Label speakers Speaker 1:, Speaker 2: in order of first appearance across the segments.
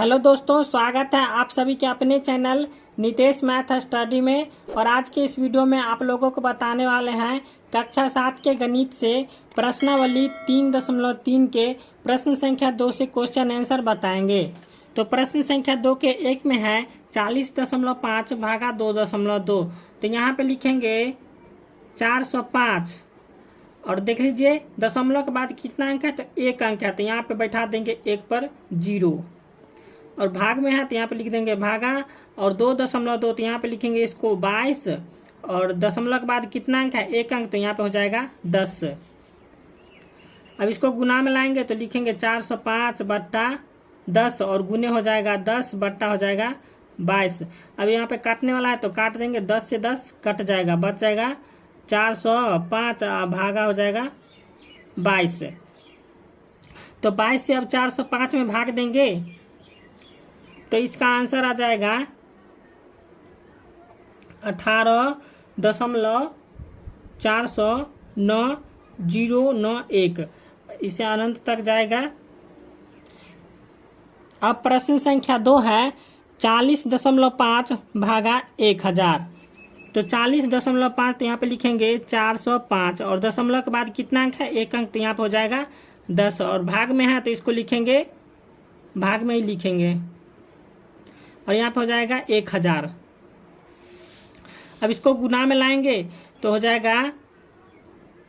Speaker 1: Hello दोस्तों, स्वागत है आप सभी के अपने चैनल नितेश मैथ स्टडी में। और आज के इस वीडियो में आप लोगों को बताने वाले हैं कक्षा 7 के गणित से प्रश्नावली 3.3 के प्रश्न संख्या 2 से क्वेश्चन आंसर बताएंगे। तो प्रश्न संख्या 2 के 1 में है 40.5 भागा 2.2। तो यहाँ पे लिखेंगे 405 और देख लीजिए दशमलव के बाद कितना अंक है, तो 1 अंक है, तो यहाँ पे बैठा देंगे 1 पर 0। और भाग में है तो यहाँ पे लिख देंगे भागा, और 2.2 तो यहाँ पे लिखेंगे इसको 22, और दशमलव के बाद कितना अंक है, 1 अंक, तो यहाँ पे हो जाएगा 10। अब इसको गुना में लाएंगे तो लिखेंगे 405 बट्टा 10 और गुने हो जाएगा 10 बट्टा हो जाएगा 22। अब यहाँ पे काटने वाला है तो काट देंगे, 10 से 10 कट जाएगा, बच जाएगा 405 भागा हो जाएगा 22। तो 22 से अब 405 में भाग देंगे तो इसका आंसर आ जाएगा 18.409.091। इसे अनंत तक जाएगा। अब प्रश्न संख्या 2 है 40.5 भागा 1000। तो 40.5 तो यहाँ पे लिखेंगे 405 और दशमलव के बाद कितना अंक है, 1 अंक, तो यहाँ पे हो जाएगा 10। और भाग में है तो इसको लिखेंगे भाग में ही लिखेंगे और यहाँ पे हो जाएगा 1000। अब इसको गुना में लाएंगे तो हो जाएगा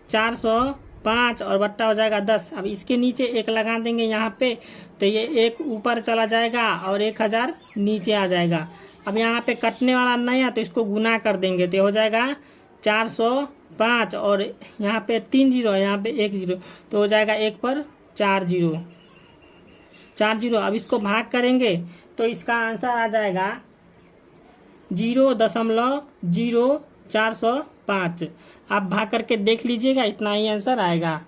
Speaker 1: 405 और बट्टा हो जाएगा 10। अब इसके नीचे 1 लगा देंगे यहाँ पे, तो ये 1 ऊपर चला जाएगा और 1000 नीचे आ जाएगा। अब यहाँ पे कटने वाला नहीं है तो इसको गुना कर देंगे तो हो जाएगा 405 और यहाँ पे 3 जीरो, यहाँ पे 1 जीरो, तो हो जाएगा 1 पर 4 जीरो। अब इसको भाग करेंगे तो इसका आंसर आ जाएगा 0.0405। आप भाग करके देख लीजिएगा, इतना ही आंसर आएगा।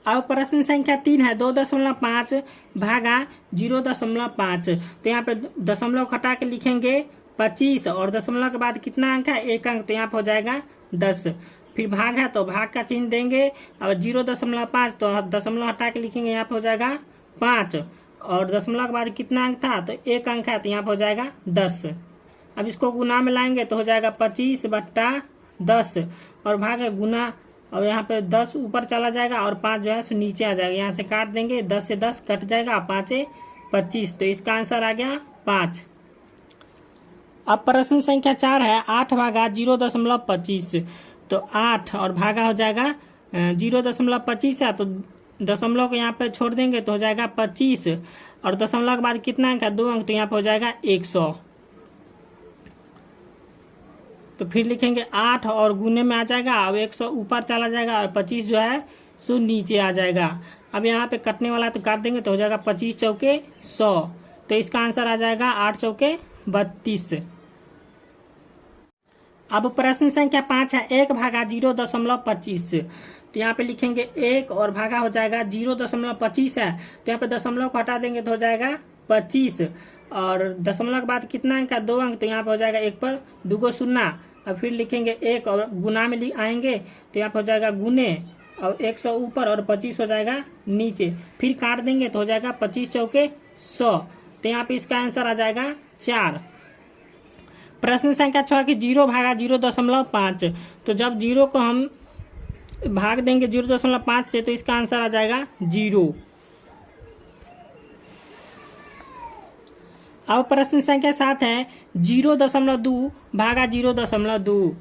Speaker 1: अब प्रश्न संख्या 3 है 2.5 भागा 0.5। तो यहाँ पे दशमलव घटा के लिखेंगे 25 और दशमलव के बाद कितना अंक है, 1 अंक, तो यहाँ पे हो जाएगा 10। फिर भाग है तो भाग का चिन्ह देंगे और 0.5 तो दशमलव हटा के लिखेंगे, यहाँ पे हो जाएगा 5 और दशमलव के बाद कितना अंक था, तो 1 अंक है, तो यहाँ पे हो जाएगा 10। अब इसको गुना में लाएंगे तो हो जाएगा 25 बट्टा 10 और भाग है गुना, और यहाँ पे 10 ऊपर चला जाएगा और 5 जो है सो नीचे आ जाएगा। यहाँ से काट देंगे, 10 से 10 कट जाएगा, 5 से 25, तो इसका आंसर आ गया 5। अब प्रश्न संख्या 4 है 8 भागा 0.25। तो 8 और भागा हो जाएगा 0.25 है, तो दशमलव को यहाँ पे छोड़ देंगे तो हो जाएगा 25 और दशमलव के बाद कितना अंक है, 2 अंक, तो यहाँ पे हो जाएगा 100। तो फिर लिखेंगे 8 और गुने में आ जाएगा, अब 100 ऊपर चला जाएगा और 25 जो है सो नीचे आ जाएगा। अब यहाँ पे कटने वाला तो काट देंगे तो हो जाएगा 25 चौके 100। तो इसका आंसर आ जाएगा 8 चौके 32। अब प्रश्न संख्या 5 है 1 भागा 0.25। तो यहाँ पे लिखेंगे 1 और भागा हो जाएगा 0.25 है, तो यहाँ पे दशमलव को हटा देंगे तो हो जाएगा 25 और दशमलव के बाद कितना अंक है, 2 अंक, तो यहाँ पे हो जाएगा 1 पर 2 शून्य। अब फिर लिखेंगे 1 और गुना में आएंगे तो यहाँ पे हो जाएगा गुने और 100 ऊपर और 25 हो जाएगा नीचे। फिर काट देंगे तो हो जाएगा 25 चौके 100। तो यहाँ पे इसका आंसर आ जाएगा 4। प्रश्न संख्या 6 की 0 भागा 0.5। तो जब 0 को हम भाग देंगे 0.5 से तो इसका आंसर आ जाएगा 0। अब प्रश्न संख्या 7 है 0.2 भागा 0.2।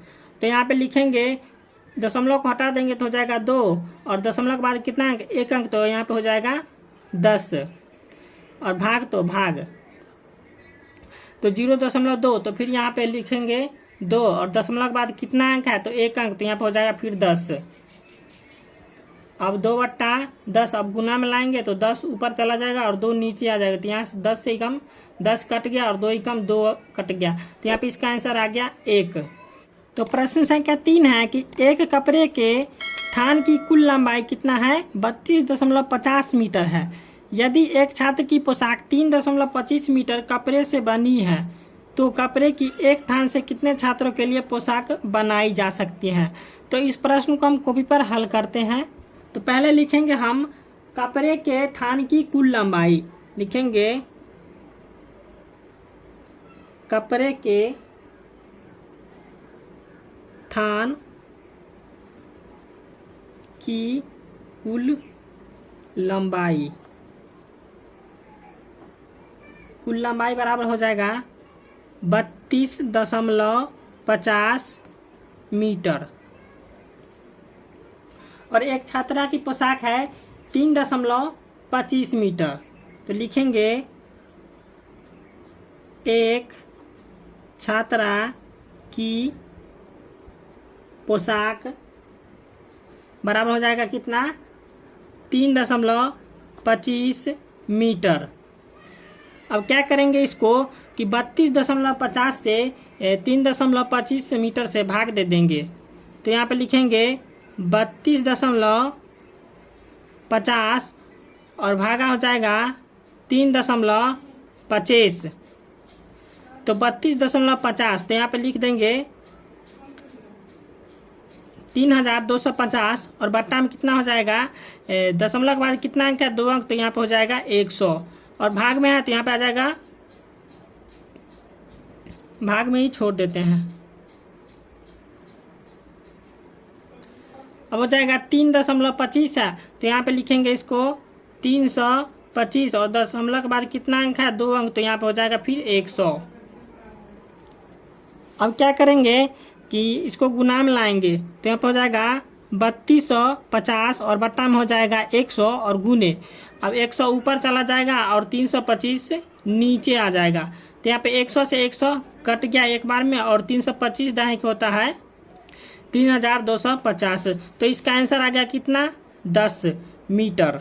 Speaker 1: तो यहाँ पे लिखेंगे दशमलव को हटा देंगे तो हो जाएगा 2 और दशमलव के बाद कितना अंक, 1 अंक, तो यहाँ पे हो जाएगा 10 और भाग तो भाग तो 0.2। तो फिर यहाँ पे लिखेंगे 2 और दशमलव के बाद कितना अंक है, तो 1 अंक, तो यहाँ पे हो जाएगा फिर 10। अब 2 बट्टा 10 अब गुना में लाएंगे तो 10 ऊपर चला जाएगा और 2 नीचे आ जाएगा, तो यहाँ से 10 से ही कम 10 कट गया और 2 ही कम 2 कट गया, तो यहाँ पे इसका आंसर आ गया 1। तो प्रश्न संख्या 3 है कि एक कपड़े के थान की कुल लंबाई कितना है, 32.50 मीटर है। यदि एक छात्र की पोशाक 3.25 मीटर कपड़े से बनी है तो कपड़े की एक थान से कितने छात्रों के लिए पोशाक बनाई जा सकती है। तो इस प्रश्न को हम कॉपी पर हल करते हैं। तो पहले लिखेंगे हम कपड़े के थान की कुल लंबाई, लिखेंगे कपड़े के थान की कुल लंबाई बराबर हो जाएगा 32.50 मीटर। और एक छात्रा की पोशाक है 3.25 मीटर। तो लिखेंगे एक छात्रा की पोशाक बराबर हो जाएगा कितना, 3.25 मीटर। अब क्या करेंगे इसको कि 32.50 से 3.25 मीटर से भाग दे देंगे। तो यहाँ पे लिखेंगे 32.50 और भागा हो जाएगा 3.25। तो 32.50 तो यहाँ पे लिख देंगे 3250 और बट्टा में कितना हो जाएगा, दशमलव के बाद कितना अंक है, 2 अंक, तो यहाँ पे हो जाएगा 100। और भाग में है तो यहाँ पे आ जाएगा, भाग में ही छोड़ देते हैं। अब हो जाएगा 3.25 है तो यहाँ पे लिखेंगे इसको 325 और दशमलव के बाद कितना अंक है, 2 अंक, तो यहाँ पे हो जाएगा फिर 100। अब क्या करेंगे कि इसको गुना में लाएंगे तो यहाँ पे हो जाएगा 3250 और बट्टा में हो जाएगा 100 और गुने। अब 100 ऊपर चला जाएगा और 325 नीचे आ जाएगा। तो यहाँ पे 100 से 100 कट गया एक बार में और 325 दाएं को होता है 3250। तो इसका आंसर आ गया कितना, 10 मीटर।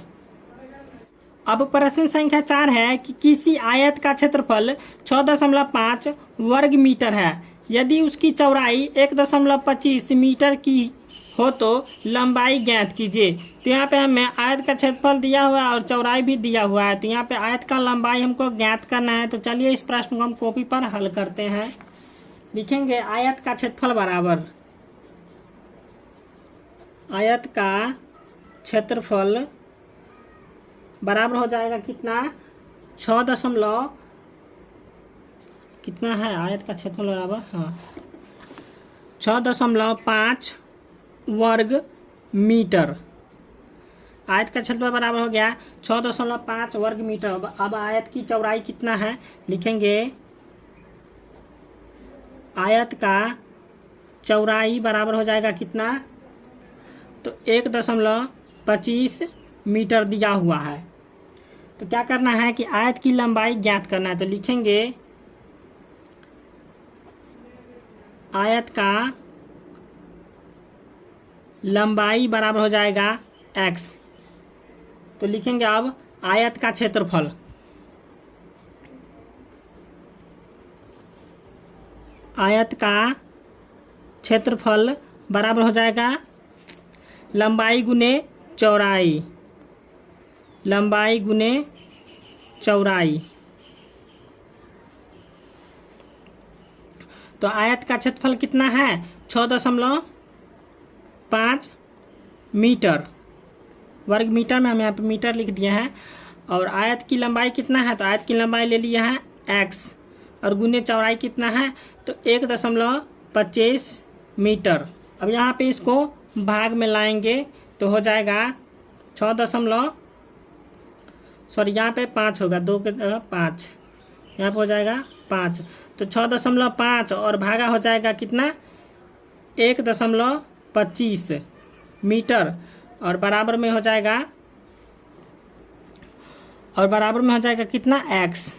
Speaker 1: अब प्रश्न संख्या 4 है कि किसी आयत का क्षेत्रफल 6.5 वर्ग मीटर है। यदि उसकी चौड़ाई 1.25 मीटर की हो तो लंबाई ज्ञात कीजिए। तो यहाँ पे हमें आयत का क्षेत्रफल दिया हुआ है और चौड़ाई भी दिया हुआ है। तो यहाँ पे आयत का लंबाई हमको ज्ञात करना है। तो चलिए इस प्रश्न को हम कॉपी पर हल करते हैं। लिखेंगे आयत का क्षेत्रफल बराबर, आयत का क्षेत्रफल बराबर हो जाएगा कितना, 6 कितना है आयत का क्षेत्रफल बराबर, हाँ 6.5 वर्ग मीटर। आयत का क्षेत्रफल बराबर हो गया 6.5 वर्ग मीटर। अब आयत की चौड़ाई कितना है, लिखेंगे आयत का चौड़ाई बराबर हो जाएगा कितना, तो 1.25 मीटर दिया हुआ है। तो क्या करना है कि आयत की लंबाई ज्ञात करना है। तो लिखेंगे आयत का लंबाई बराबर हो जाएगा x। तो लिखेंगे अब आयत का क्षेत्रफल, आयत का क्षेत्रफल बराबर हो जाएगा लंबाई गुने चौड़ाई, लंबाई गुने चौड़ाई। तो आयत का क्षेत्रफल कितना है, 6.5 मीटर। वर्ग मीटर में हम यहाँ पे मीटर लिख दिए हैं। और आयत की लंबाई कितना है, तो आयत की लंबाई ले लिया है x और गुने चौड़ाई कितना है, तो 1.25 मीटर। अब यहाँ पे इसको भाग में लाएंगे तो हो जाएगा यहाँ पे 5 होगा, 2 के 5, यहाँ पे हो जाएगा 5। तो 6.5 और भागा हो जाएगा कितना, 1.25 मीटर और बराबर में हो जाएगा, कितना x।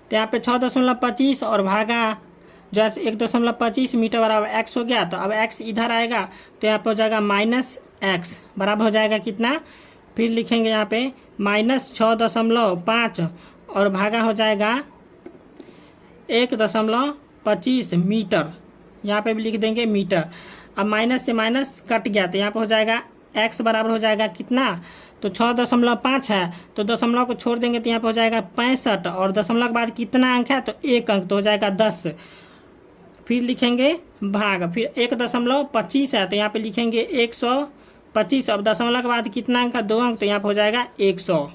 Speaker 1: तो यहाँ पे 6.25 और भागा जो है 1.25 मीटर बराबर x हो गया। तो अब x इधर आएगा तो यहाँ पे हो जाएगा -x बराबर हो जाएगा कितना, फिर लिखेंगे यहाँ पे -6.5 और भागा हो जाएगा 1.25 मीटर। यहाँ पे भी लिख देंगे मीटर। अब माइनस से माइनस कट गया तो यहाँ पे हो जाएगा x बराबर हो जाएगा कितना, तो 6.5 है तो दशमलव को छोड़ देंगे तो यहाँ पे हो जाएगा 65 और दशमलव के बाद कितना अंक है, तो 1 अंक, तो हो जाएगा 10। फिर लिखेंगे भाग, फिर 1.25 है तो यहाँ पे लिखेंगे 125। अब दशमलव के बाद कितना अंक है, 2 अंक, तो यहाँ पे हो जाएगा 100।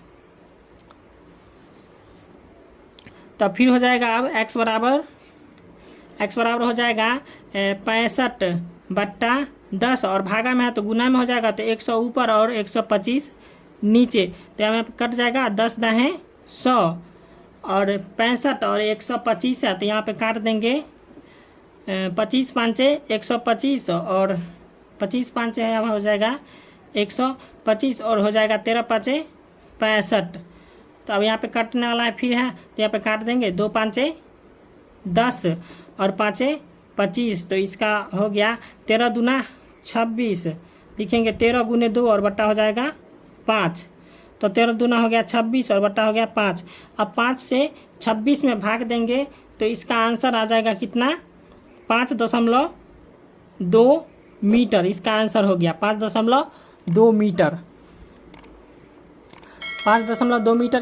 Speaker 1: तो फिर हो जाएगा अब x बराबर हो जाएगा 65/10 और भागा में है तो गुना में हो जाएगा, तो 100 ऊपर और 125 नीचे, तो यहाँ कट जाएगा 10 दाहें 100 और 65 और 125 है तो यहाँ पे काट देंगे 25 5 125 और 25 5 है, यहाँ हो जाएगा 125 और हो जाएगा 13 5 65। तो अब यहाँ पे कटने वाला है फिर है तो यहाँ पे काट देंगे 2 5 10 और 5 25, तो इसका हो गया 13 दूना 26, लिखेंगे 13 गुने 2 और बट्टा हो जाएगा 5, तो 13 दूना हो गया 26 और बट्टा हो गया 5। अब 5 से 26 में भाग देंगे तो इसका आंसर आ जाएगा कितना 5.2 मीटर, इसका आंसर हो गया 5.2 मीटर, 5.2 मीटर।